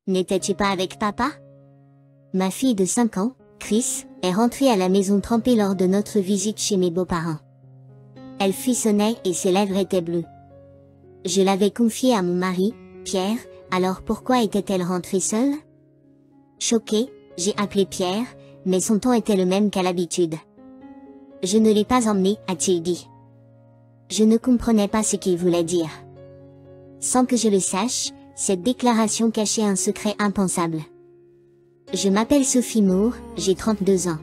N'étais-tu pas avec papa? Ma fille de 5 ans, Chris, est rentrée à la maison trempée lors de notre visite chez mes beaux-parents. Elle frissonnait et ses lèvres étaient bleues. Je l'avais confiée à mon mari, Pierre, alors pourquoi était-elle rentrée seule? Choquée, j'ai appelé Pierre, mais son ton était le même qu'à l'habitude. Je ne l'ai pas emmené, a-t-il dit. Je ne comprenais pas ce qu'il voulait dire. Sans que je le sache, cette déclaration cachait un secret impensable. Je m'appelle Sophie Moore, j'ai 32 ans.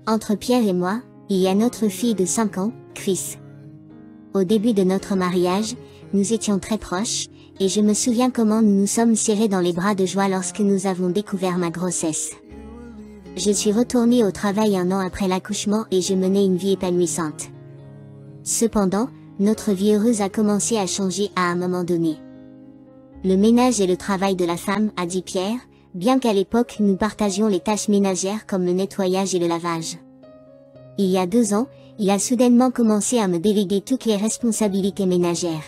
Entre Pierre et moi, il y a notre fille de 5 ans, Chris. Au début de notre mariage, nous étions très proches, et je me souviens comment nous nous sommes serrés dans les bras de joie lorsque nous avons découvert ma grossesse. Je suis retournée au travail 1 an après l'accouchement et je menais une vie épanouissante. Cependant, notre vie heureuse a commencé à changer à un moment donné. Le ménage est le travail de la femme, a dit Pierre, bien qu'à l'époque nous partagions les tâches ménagères comme le nettoyage et le lavage. Il y a 2 ans, il a soudainement commencé à me déléguer toutes les responsabilités ménagères.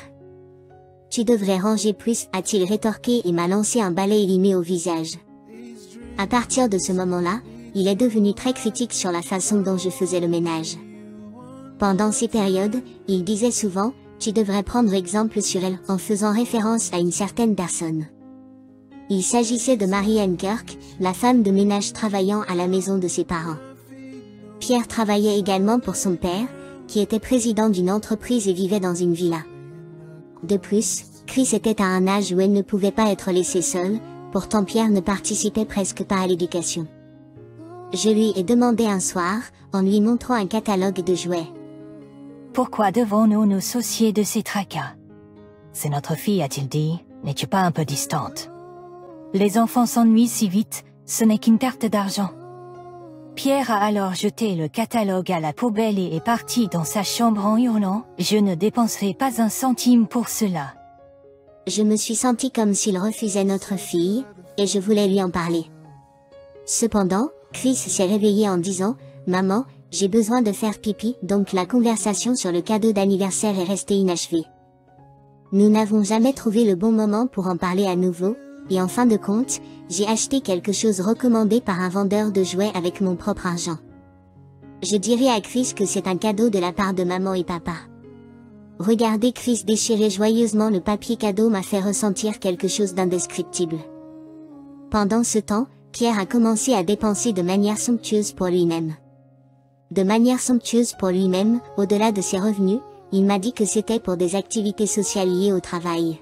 Tu devrais ranger plus, a-t-il rétorqué et m'a lancé un balai élimé au visage. À partir de ce moment-là, il est devenu très critique sur la façon dont je faisais le ménage. Pendant ces périodes, il disait souvent, tu devrais prendre exemple sur elle, en faisant référence à une certaine personne. Il s'agissait de Mary-Ann Kirk, la femme de ménage travaillant à la maison de ses parents. Pierre travaillait également pour son père, qui était président d'une entreprise et vivait dans une villa. De plus, Chris était à un âge où elle ne pouvait pas être laissée seule, pourtant Pierre ne participait presque pas à l'éducation. Je lui ai demandé un soir, en lui montrant un catalogue de jouets. Pourquoi devons-nous nous soucier de ces tracas? C'est notre fille, a-t-il dit, n'es-tu pas un peu distante? Les enfants s'ennuient si vite, ce n'est qu'une perte d'argent. Pierre a alors jeté le catalogue à la poubelle et est parti dans sa chambre en hurlant « Je ne dépenserai pas un centime pour cela ». Je me suis sentie comme s'il refusait notre fille, et je voulais lui en parler. Cependant, Chris s'est réveillé en disant « Maman, j'ai besoin de faire pipi », donc la conversation sur le cadeau d'anniversaire est restée inachevée. Nous n'avons jamais trouvé le bon moment pour en parler à nouveau, et en fin de compte, j'ai acheté quelque chose recommandé par un vendeur de jouets avec mon propre argent. Je dirai à Chris que c'est un cadeau de la part de maman et papa. Regarder Chris déchirer joyeusement le papier cadeau m'a fait ressentir quelque chose d'indescriptible. Pendant ce temps, Pierre a commencé à dépenser de manière somptueuse pour lui-même. De manière somptueuse pour lui-même, au-delà de ses revenus, il m'a dit que c'était pour des activités sociales liées au travail.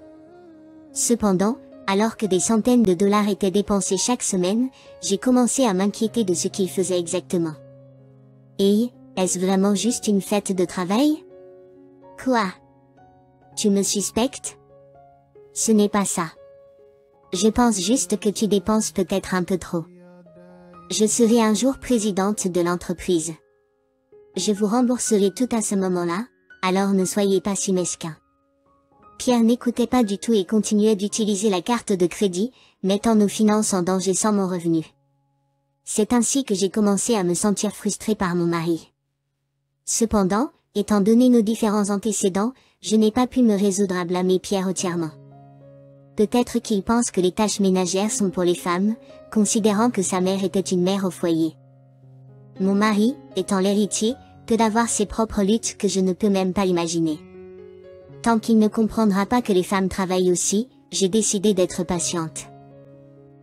Cependant, alors que des centaines de dollars étaient dépensés chaque semaine, j'ai commencé à m'inquiéter de ce qu'il faisait exactement. Et, est-ce vraiment juste une fête de travail? Quoi? Tu me suspectes? Ce n'est pas ça. Je pense juste que tu dépenses peut-être un peu trop. Je serai un jour présidente de l'entreprise. Je vous rembourserai tout à ce moment-là, alors ne soyez pas si mesquin. Pierre n'écoutait pas du tout et continuait d'utiliser la carte de crédit, mettant nos finances en danger sans mon revenu. C'est ainsi que j'ai commencé à me sentir frustrée par mon mari. Cependant, étant donné nos différents antécédents, je n'ai pas pu me résoudre à blâmer Pierre entièrement. Peut-être qu'il pense que les tâches ménagères sont pour les femmes, considérant que sa mère était une mère au foyer. Mon mari, étant l'héritier, peut avoir ses propres luttes que je ne peux même pas imaginer. Tant qu'il ne comprendra pas que les femmes travaillent aussi, j'ai décidé d'être patiente.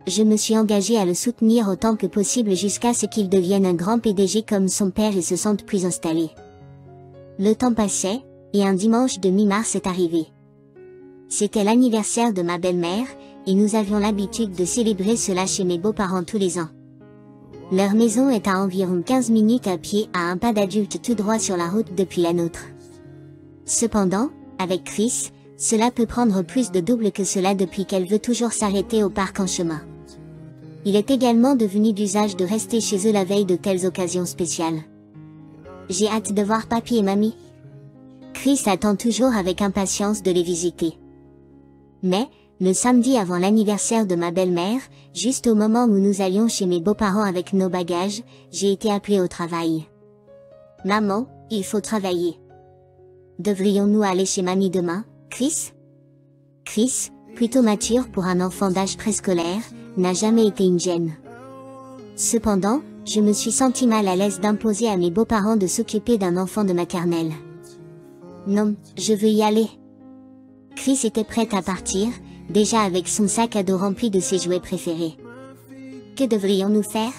Je me suis engagée à le soutenir autant que possible jusqu'à ce qu'il devienne un grand PDG comme son père et se sente plus installé. Le temps passait, et un dimanche de mi-mars est arrivé. C'était l'anniversaire de ma belle-mère, et nous avions l'habitude de célébrer cela chez mes beaux-parents tous les ans. Leur maison est à environ 15 minutes à pied à un pas d'adulte tout droit sur la route depuis la nôtre. Cependant, avec Chris, cela peut prendre plus de double que cela depuis qu'elle veut toujours s'arrêter au parc en chemin. Il est également devenu d'usage de rester chez eux la veille de telles occasions spéciales. J'ai hâte de voir papy et mamie. Chris attend toujours avec impatience de les visiter. Mais, le samedi avant l'anniversaire de ma belle-mère, juste au moment où nous allions chez mes beaux-parents avec nos bagages, j'ai été appelée au travail. Maman, il faut travailler. Devrions-nous aller chez mamie demain, Chris? Chris, plutôt mature pour un enfant d'âge préscolaire, n'a jamais été une gêne. Cependant, je me suis senti mal à l'aise d'imposer à mes beaux-parents de s'occuper d'un enfant de maternelle. Non, je veux y aller. Chris était prête à partir, déjà avec son sac à dos rempli de ses jouets préférés. Que devrions-nous faire?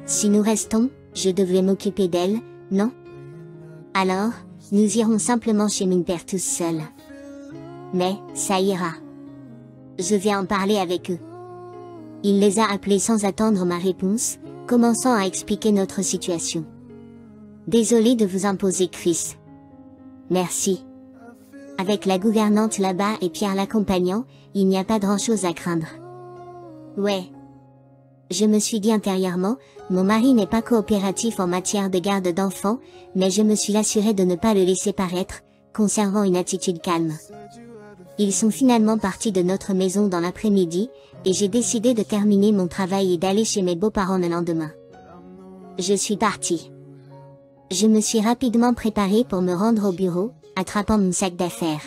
Si nous restons, je devrais m'occuper d'elle, non? Alors, nous irons simplement chez mon père tous seuls. Mais, ça ira. Je vais en parler avec eux. Il les a appelés sans attendre ma réponse, commençant à expliquer notre situation. Désolé de vous imposer Chris. Merci. Avec la gouvernante là-bas et Pierre l'accompagnant, il n'y a pas grand-chose à craindre. Ouais. Je me suis dit intérieurement, mon mari n'est pas coopératif en matière de garde d'enfants, mais je me suis assuré de ne pas le laisser paraître, conservant une attitude calme. Ils sont finalement partis de notre maison dans l'après-midi, et j'ai décidé de terminer mon travail et d'aller chez mes beaux-parents le lendemain. Je suis partie. Je me suis rapidement préparée pour me rendre au bureau, attrapant mon sac d'affaires.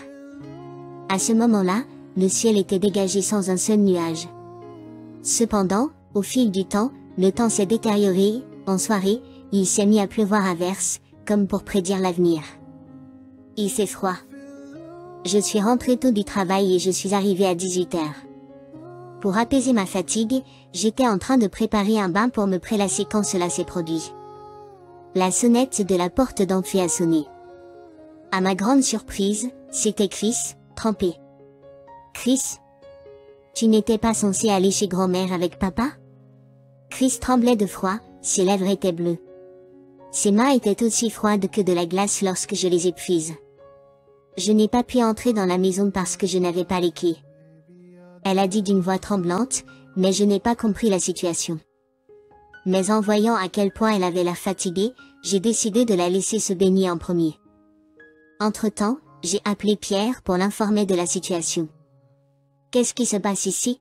À ce moment-là, le ciel était dégagé sans un seul nuage. Cependant, au fil du temps, le temps s'est détérioré, en soirée, il s'est mis à pleuvoir à verse, comme pour prédire l'avenir. Il fait froid. Je suis rentrée tôt du travail et je suis arrivée à 18 h. Pour apaiser ma fatigue, j'étais en train de préparer un bain pour me prélasser quand cela s'est produit. La sonnette de la porte d'entrée a sonné. À ma grande surprise, c'était Chris, trempé. Chris? Tu n'étais pas censé aller chez grand-mère avec papa? Chris tremblait de froid, ses lèvres étaient bleues. Ses mains étaient aussi froides que de la glace lorsque je les ai prises. Je n'ai pas pu entrer dans la maison parce que je n'avais pas les clés. Elle a dit d'une voix tremblante, mais je n'ai pas compris la situation. Mais en voyant à quel point elle avait l'air fatiguée, j'ai décidé de la laisser se baigner en premier. Entre-temps, j'ai appelé Pierre pour l'informer de la situation. Qu'est-ce qui se passe ici?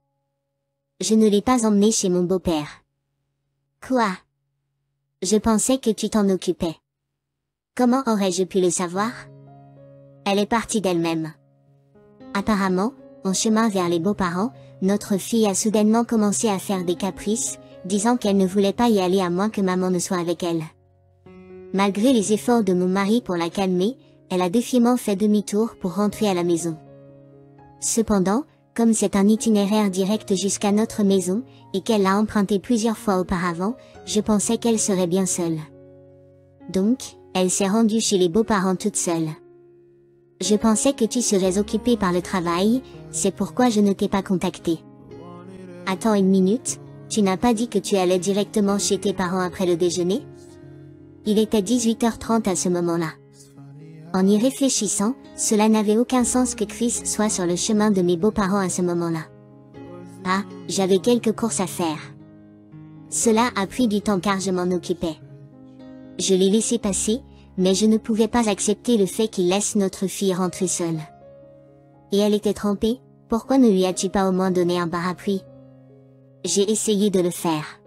Je ne l'ai pas emmenée chez mon beau-père. Quoi? Je pensais que tu t'en occupais. Comment aurais-je pu le savoir? Elle est partie d'elle-même. Apparemment, en chemin vers les beaux-parents, notre fille a soudainement commencé à faire des caprices, disant qu'elle ne voulait pas y aller à moins que maman ne soit avec elle. Malgré les efforts de mon mari pour la calmer, elle a défiement fait demi-tour pour rentrer à la maison. Cependant, comme c'est un itinéraire direct jusqu'à notre maison, et qu'elle l'a emprunté plusieurs fois auparavant, je pensais qu'elle serait bien seule. Donc, elle s'est rendue chez les beaux-parents toute seule. Je pensais que tu serais occupée par le travail, c'est pourquoi je ne t'ai pas contacté. Attends une minute, tu n'as pas dit que tu allais directement chez tes parents après le déjeuner? Il était 18h30 à ce moment-là. En y réfléchissant, cela n'avait aucun sens que Chris soit sur le chemin de mes beaux-parents à ce moment-là. Ah, j'avais quelques courses à faire. Cela a pris du temps car je m'en occupais. Je l'ai laissé passer, mais je ne pouvais pas accepter le fait qu'il laisse notre fille rentrer seule. Et elle était trempée, pourquoi ne lui as-tu pas au moins donné un parapluie? J'ai essayé de le faire.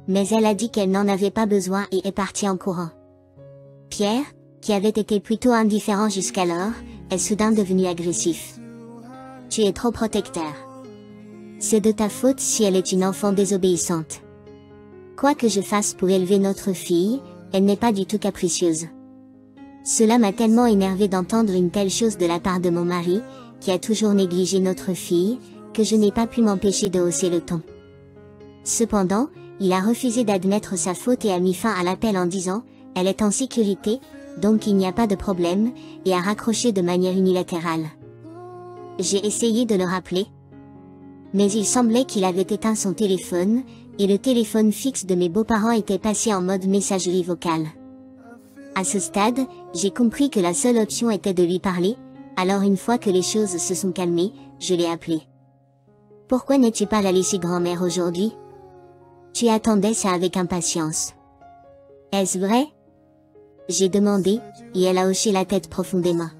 Mais elle a dit qu'elle n'en avait pas besoin et est partie en courant. Pierre, qui avait été plutôt indifférent jusqu'alors, est soudain devenu agressif. Tu es trop protecteur. C'est de ta faute si elle est une enfant désobéissante. Quoi que je fasse pour élever notre fille, elle n'est pas du tout capricieuse. Cela m'a tellement énervé d'entendre une telle chose de la part de mon mari, qui a toujours négligé notre fille, que je n'ai pas pu m'empêcher de hausser le ton. Cependant, il a refusé d'admettre sa faute et a mis fin à l'appel en disant « Elle est en sécurité, donc il n'y a pas de problème » et a raccroché de manière unilatérale. J'ai essayé de le rappeler. Mais il semblait qu'il avait éteint son téléphone, et le téléphone fixe de mes beaux-parents était passé en mode messagerie vocale. À ce stade, j'ai compris que la seule option était de lui parler, alors une fois que les choses se sont calmées, je l'ai appelé. « Pourquoi n'es-tu pas allé chez grand-mère aujourd'hui? Tu attendais ça avec impatience. »« Est-ce vrai? » J'ai demandé, et elle a hoché la tête profondément.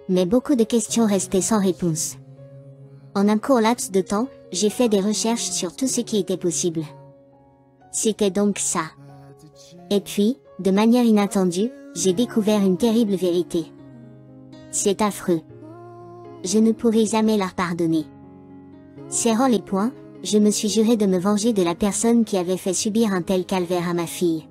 Mais beaucoup de questions restaient sans réponse. En un court laps de temps, j'ai fait des recherches sur tout ce qui était possible. C'était donc ça. Et puis, de manière inattendue, j'ai découvert une terrible vérité. C'est affreux. Je ne pourrai jamais leur pardonner. Serrant les poings, je me suis juré de me venger de la personne qui avait fait subir un tel calvaire à ma fille.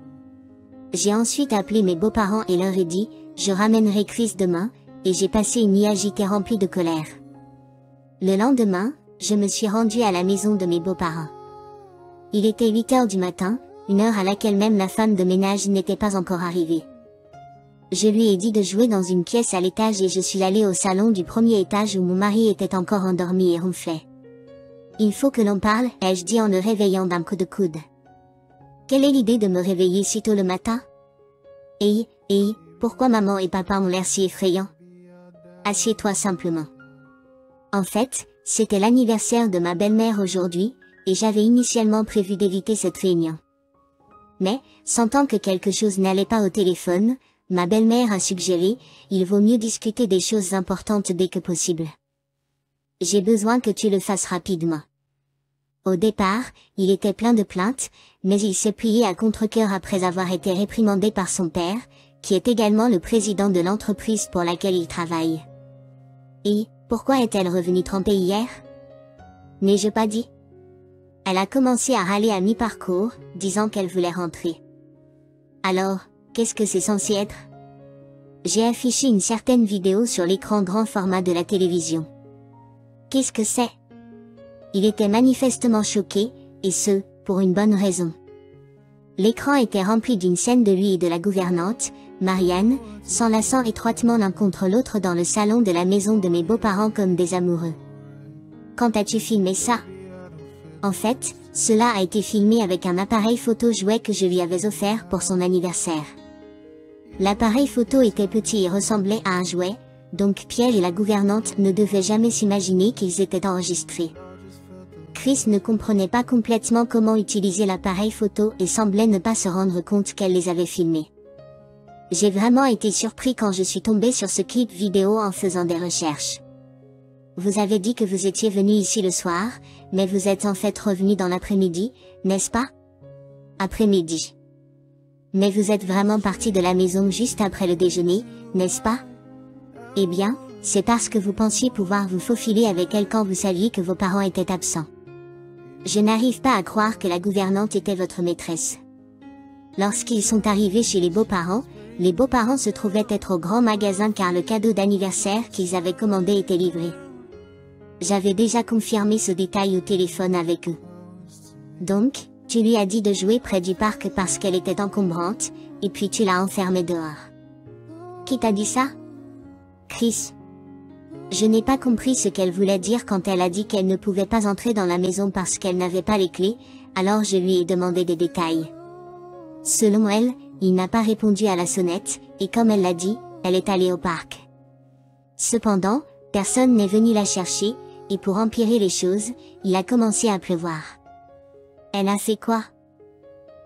J'ai ensuite appelé mes beaux-parents et leur ai dit, je ramènerai Chris demain, et j'ai passé une nuit agitée remplie de colère. Le lendemain, je me suis rendue à la maison de mes beaux-parents. Il était 8 heures du matin, une heure à laquelle même la femme de ménage n'était pas encore arrivée. Je lui ai dit de jouer dans une pièce à l'étage et je suis allée au salon du premier étage où mon mari était encore endormi et ronflait. Il faut que l'on parle, ai-je dit en le réveillant d'un coup de coude. Quelle est l'idée de me réveiller si tôt le matin? Pourquoi maman et papa ont l'air si effrayants? Assieds-toi simplement. En fait, c'était l'anniversaire de ma belle-mère aujourd'hui, et j'avais initialement prévu d'éviter cette réunion. Mais, sentant que quelque chose n'allait pas au téléphone, ma belle-mère a suggéré, il vaut mieux discuter des choses importantes dès que possible. J'ai besoin que tu le fasses rapidement. Au départ, il était plein de plaintes, mais il s'est plié à contre-cœur après avoir été réprimandé par son père, qui est également le président de l'entreprise pour laquelle il travaille. Et, pourquoi est-elle revenue trempée hier? N'ai-je pas dit? Elle a commencé à râler à mi-parcours, disant qu'elle voulait rentrer. Alors, qu'est-ce que c'est censé être? J'ai affiché une certaine vidéo sur l'écran grand format de la télévision. Qu'est-ce que c'est? Il était manifestement choqué, et ce, pour une bonne raison. L'écran était rempli d'une scène de lui et de la gouvernante, Marianne, s'enlaçant étroitement l'un contre l'autre dans le salon de la maison de mes beaux-parents comme des amoureux. Quand as-tu filmé ça? En fait, cela a été filmé avec un appareil photo jouet que je lui avais offert pour son anniversaire. L'appareil photo était petit et ressemblait à un jouet, donc Pierre et la gouvernante ne devaient jamais s'imaginer qu'ils étaient enregistrés. Chris ne comprenait pas complètement comment utiliser l'appareil photo et semblait ne pas se rendre compte qu'elle les avait filmés. J'ai vraiment été surpris quand je suis tombé sur ce clip vidéo en faisant des recherches. Vous avez dit que vous étiez venu ici le soir, mais vous êtes en fait revenu dans l'après-midi, n'est-ce pas? Après-midi. Mais vous êtes vraiment parti de la maison juste après le déjeuner, n'est-ce pas? Eh bien, c'est parce que vous pensiez pouvoir vous faufiler avec elle quand vous saviez que vos parents étaient absents. Je n'arrive pas à croire que la gouvernante était votre maîtresse. Lorsqu'ils sont arrivés chez les beaux-parents se trouvaient être au grand magasin car le cadeau d'anniversaire qu'ils avaient commandé était livré. J'avais déjà confirmé ce détail au téléphone avec eux. Donc, tu lui as dit de jouer près du parc parce qu'elle était encombrante, et puis tu l'as enfermée dehors. Qui t'a dit ça? Chris. Je n'ai pas compris ce qu'elle voulait dire quand elle a dit qu'elle ne pouvait pas entrer dans la maison parce qu'elle n'avait pas les clés, alors je lui ai demandé des détails. Selon elle, il n'a pas répondu à la sonnette, et comme elle l'a dit, elle est allée au parc. Cependant, personne n'est venu la chercher, et pour empirer les choses, il a commencé à pleuvoir. Elle a fait quoi?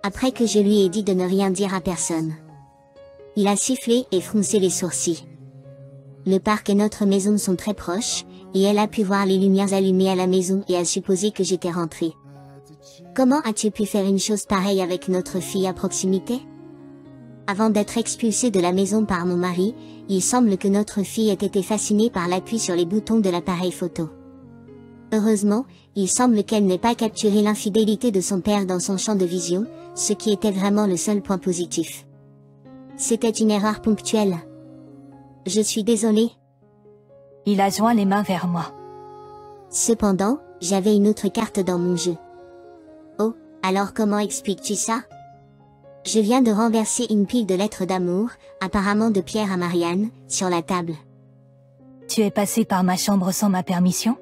Après que je lui ai dit de ne rien dire à personne. Il a sifflé et froncé les sourcils. Le parc et notre maison sont très proches, et elle a pu voir les lumières allumées à la maison et a supposé que j'étais rentrée. Comment as-tu pu faire une chose pareille avec notre fille à proximité? Avant d'être expulsée de la maison par mon mari, il semble que notre fille ait été fascinée par l'appui sur les boutons de l'appareil photo. Heureusement, il semble qu'elle n'ait pas capturé l'infidélité de son père dans son champ de vision, ce qui était vraiment le seul point positif. C'était une erreur ponctuelle. Je suis désolée. Il a joint les mains vers moi. Cependant, j'avais une autre carte dans mon jeu. Oh, alors comment expliques-tu ça? Je viens de renverser une pile de lettres d'amour, apparemment de Pierre à Marianne, sur la table. Tu es passé par ma chambre sans ma permission?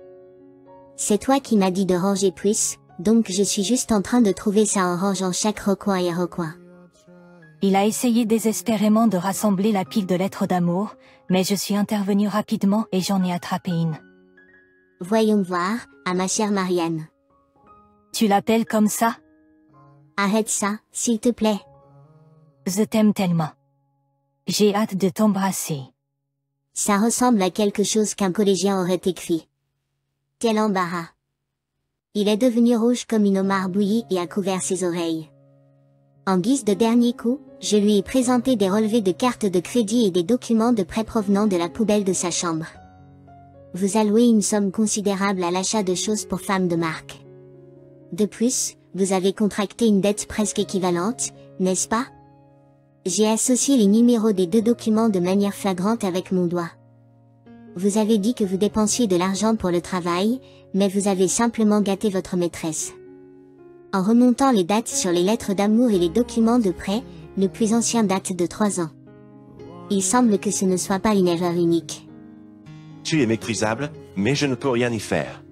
C'est toi qui m'as dit de ranger plus, donc je suis juste en train de trouver ça en rangeant chaque recoin et recoin. Il a essayé désespérément de rassembler la pile de lettres d'amour, mais je suis intervenue rapidement et j'en ai attrapé une. Voyons voir, à ma chère Marianne. Tu l'appelles comme ça? Arrête ça, s'il te plaît. Je t'aime tellement. J'ai hâte de t'embrasser. Ça ressemble à quelque chose qu'un collégien aurait écrit. Quel embarras. Il est devenu rouge comme une homard bouillie et a couvert ses oreilles. En guise de dernier coup, je lui ai présenté des relevés de cartes de crédit et des documents de prêt provenant de la poubelle de sa chambre. Vous allouez une somme considérable à l'achat de choses pour femmes de marque. De plus, vous avez contracté une dette presque équivalente, n'est-ce pas? J'ai associé les numéros des deux documents de manière flagrante avec mon doigt. Vous avez dit que vous dépensiez de l'argent pour le travail, mais vous avez simplement gâté votre maîtresse. En remontant les dates sur les lettres d'amour et les documents de prêt, le plus ancien date de 3 ans. Il semble que ce ne soit pas une erreur unique. Tu es méprisable, mais je ne peux rien y faire.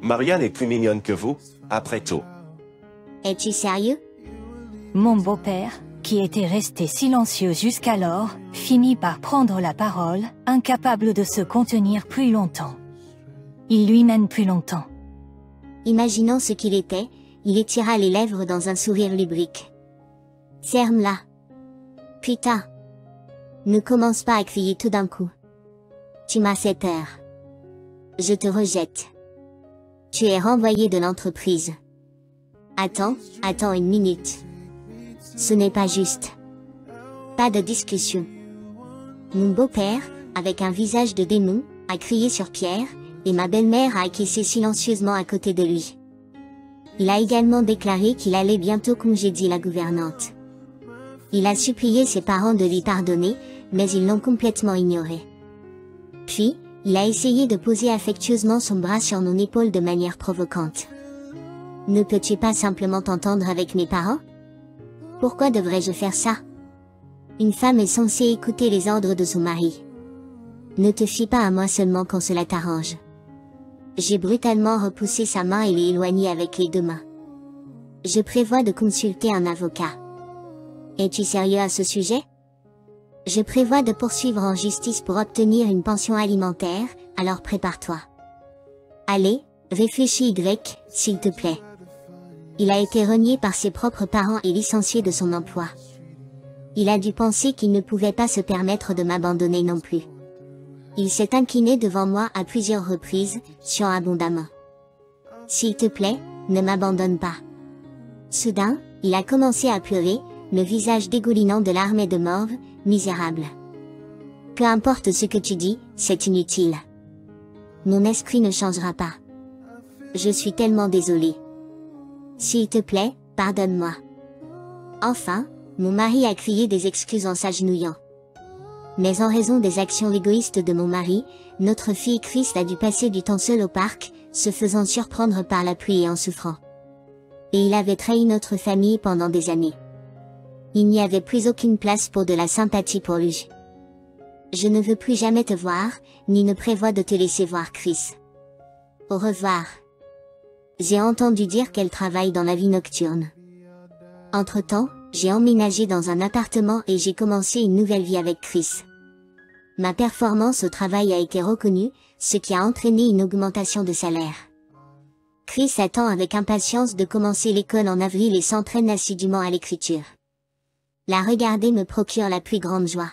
Marianne est plus mignonne que vous, après tout. Es-tu sérieux? Mon beau-père, qui était resté silencieux jusqu'alors, finit par prendre la parole, incapable de se contenir plus longtemps. Il lui-même plus longtemps. Imaginant ce qu'il était, il étira les lèvres dans un sourire lubrique. Ferme-la. Putain. Ne commence pas à crier tout d'un coup. Tu m'as fait peur. Je te rejette. Tu es renvoyé de l'entreprise. Attends une minute. Ce n'est pas juste. Pas de discussion. Mon beau-père, avec un visage de démon, a crié sur Pierre, et ma belle-mère a acquiescé silencieusement à côté de lui. Il a également déclaré qu'il allait bientôt congédier la gouvernante. Il a supplié ses parents de lui pardonner, mais ils l'ont complètement ignoré. Puis, il a essayé de poser affectueusement son bras sur mon épaule de manière provocante. Ne peux-tu pas simplement t'entendre avec mes parents? Pourquoi devrais-je faire ça? Une femme est censée écouter les ordres de son mari. Ne te fie pas à moi seulement quand cela t'arrange. J'ai brutalement repoussé sa main et l'ai éloignée avec les 2 mains. Je prévois de consulter un avocat. Es-tu sérieux à ce sujet? Je prévois de poursuivre en justice pour obtenir une pension alimentaire, alors prépare-toi. Allez, réfléchis Y, s'il te plaît. Il a été renié par ses propres parents et licencié de son emploi. Il a dû penser qu'il ne pouvait pas se permettre de m'abandonner non plus. Il s'est incliné devant moi à plusieurs reprises, suant abondamment. S'il te plaît, ne m'abandonne pas. Soudain, il a commencé à pleurer, le visage dégoulinant de larmes et de morve, misérable. Peu importe ce que tu dis, c'est inutile. Mon esprit ne changera pas. Je suis tellement désolée. S'il te plaît, pardonne-moi. Enfin, mon mari a crié des excuses en s'agenouillant. Mais en raison des actions égoïstes de mon mari, notre fille Chris a dû passer du temps seule au parc, se faisant surprendre par la pluie et en souffrant. Et il avait trahi notre famille pendant des années. Il n'y avait plus aucune place pour de la sympathie pour lui. Je ne veux plus jamais te voir, ni ne prévois de te laisser voir Chris. Au revoir. J'ai entendu dire qu'elle travaille dans la vie nocturne. Entre-temps, j'ai emménagé dans un appartement et j'ai commencé une nouvelle vie avec Chris. Ma performance au travail a été reconnue, ce qui a entraîné une augmentation de salaire. Chris attend avec impatience de commencer l'école en avril et s'entraîne assidûment à l'écriture. La regarder me procure la plus grande joie.